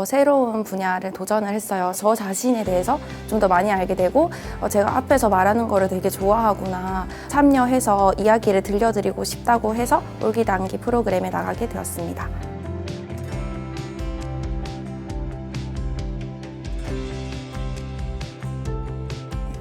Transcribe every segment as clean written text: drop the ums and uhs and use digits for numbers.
새로운 분야를 도전을 했어요. 저 자신에 대해서 좀 더 많이 알게 되고 제가 앞에서 말하는 거를 되게 좋아하구나, 참여해서 이야기를 들려드리고 싶다고 해서 올기단기 프로그램에 나가게 되었습니다.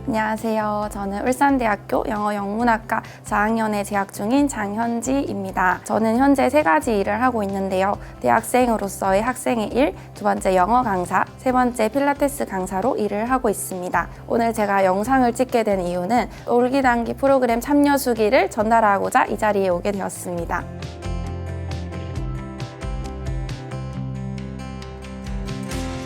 안녕하세요. 저는 울산대학교 영어영문학과 4학년에 재학 중인 장현지입니다. 저는 현재 3가지 일을 하고 있는데요. 대학생으로서의 학생의 일, 2번째 영어 강사, 3번째 필라테스 강사로 일을 하고 있습니다. 오늘 제가 영상을 찍게 된 이유는 올기단기 프로그램 참여 수기를 전달하고자 이 자리에 오게 되었습니다.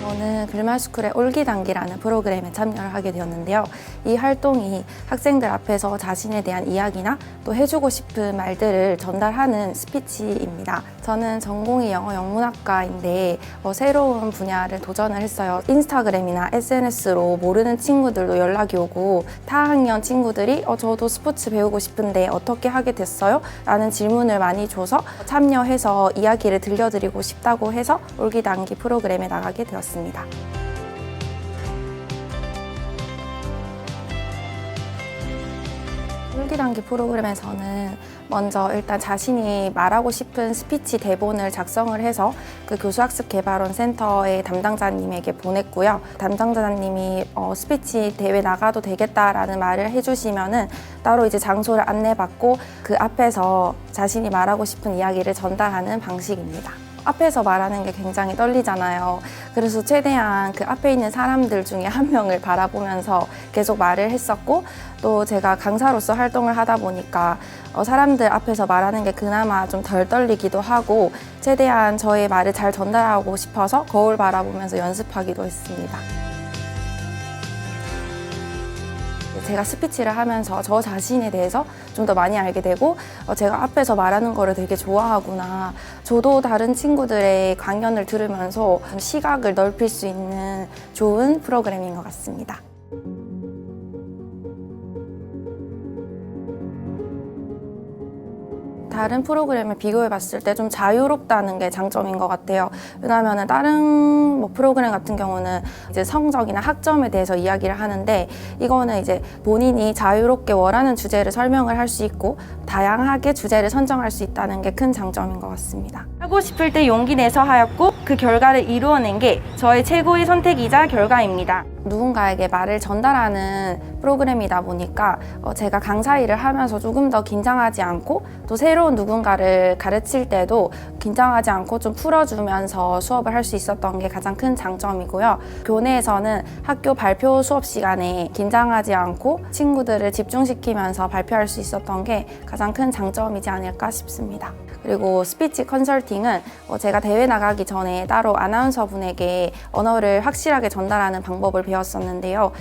저는 글말스쿨의 올기단기라는 프로그램에 참여를 하게 되었는데요. 이 활동이 학생들 앞에서 자신에 대한 이야기나 또 해주고 싶은 말들을 전달하는 스피치입니다. 저는 전공이 영어영문학과인데 새로운 분야를 도전을 했어요. 인스타그램이나 SNS로 모르는 친구들도 연락이 오고 타학년 친구들이 저도 스포츠 배우고 싶은데 어떻게 하게 됐어요? 라는 질문을 많이 줘서 참여해서 이야기를 들려드리고 싶다고 해서 올기단기 프로그램에 나가게 되었습니다. 올기단기 프로그램에서는 먼저 일단 자신이 말하고 싶은 스피치 대본을 작성을 해서 그 교수학습개발원 센터의 담당자님에게 보냈고요. 담당자님이 스피치 대회 나가도 되겠다라는 말을 해주시면은 따로 이제 장소를 안내받고 그 앞에서 자신이 말하고 싶은 이야기를 전달하는 방식입니다. 앞에서 말하는 게 굉장히 떨리잖아요. 그래서 최대한 그 앞에 있는 사람들 중에 한 명을 바라보면서 계속 말을 했었고, 또 제가 강사로서 활동을 하다 보니까 사람들 앞에서 말하는 게 그나마 좀 덜 떨리기도 하고, 최대한 저의 말을 잘 전달하고 싶어서 거울 바라보면서 연습하기도 했습니다. 제가 스피치를 하면서 저 자신에 대해서 좀 더 많이 알게 되고 제가 앞에서 말하는 거를 되게 좋아하구나, 저도 다른 친구들의 강연을 들으면서 시각을 넓힐 수 있는 좋은 프로그램인 것 같습니다. 다른 프로그램을 비교해 봤을 때 좀 자유롭다는 게 장점인 것 같아요. 왜냐하면 다른 프로그램 같은 경우는 이제 성적이나 학점에 대해서 이야기를 하는데, 이거는 이제 본인이 자유롭게 원하는 주제를 설명을 할 수 있고 다양하게 주제를 선정할 수 있다는 게 큰 장점인 것 같습니다. 하고 싶을 때 용기 내서 하였고 그 결과를 이루어낸 게 저의 최고의 선택이자 결과입니다. 누군가에게 말을 전달하는 프로그램이다 보니까 제가 강사 일을 하면서 조금 더 긴장하지 않고, 또 새로운 누군가를 가르칠 때도 긴장하지 않고 좀 풀어주면서 수업을 할 수 있었던 게 가장 큰 장점이고요. 교내에서는 학교 발표 수업 시간에 긴장하지 않고 친구들을 집중시키면서 발표할 수 있었던 게 가장 큰 장점이지 않을까 싶습니다. 그리고 스피치 컨설팅은 제가 대회 나가기 전에 따로 아나운서 분에게 언어를 확실하게 전달하는 방법을 배웠었는데요.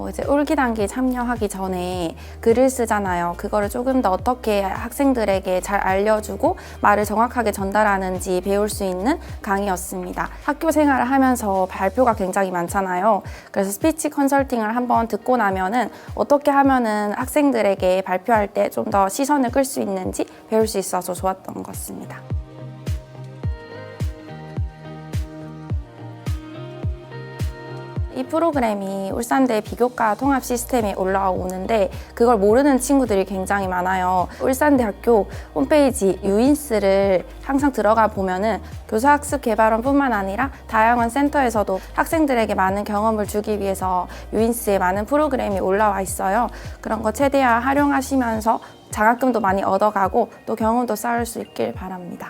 이제 올기단기에 참여하기 전에 글을 쓰잖아요. 그거를 조금 더 어떻게 학생들에게 잘 알려주고 말을 정확하게 전달하는지 배울 수 있는 강의였습니다. 학교 생활을 하면서 발표가 굉장히 많잖아요. 그래서 스피치 컨설팅을 한번 듣고 나면은 어떻게 하면은 학생들에게 발표할 때 좀 더 시선을 끌 수 있는지 배울 수 있어서 좋았던 것 같습니다. 이 프로그램이 울산대 비교과 통합 시스템에 올라오는데 그걸 모르는 친구들이 굉장히 많아요. 울산대학교 홈페이지 유인스를 항상 들어가 보면은 교수학습개발원뿐만 아니라 다양한 센터에서도 학생들에게 많은 경험을 주기 위해서 유인스에 많은 프로그램이 올라와 있어요. 그런 거 최대한 활용하시면서 장학금도 많이 얻어가고 또 경험도 쌓을 수 있길 바랍니다.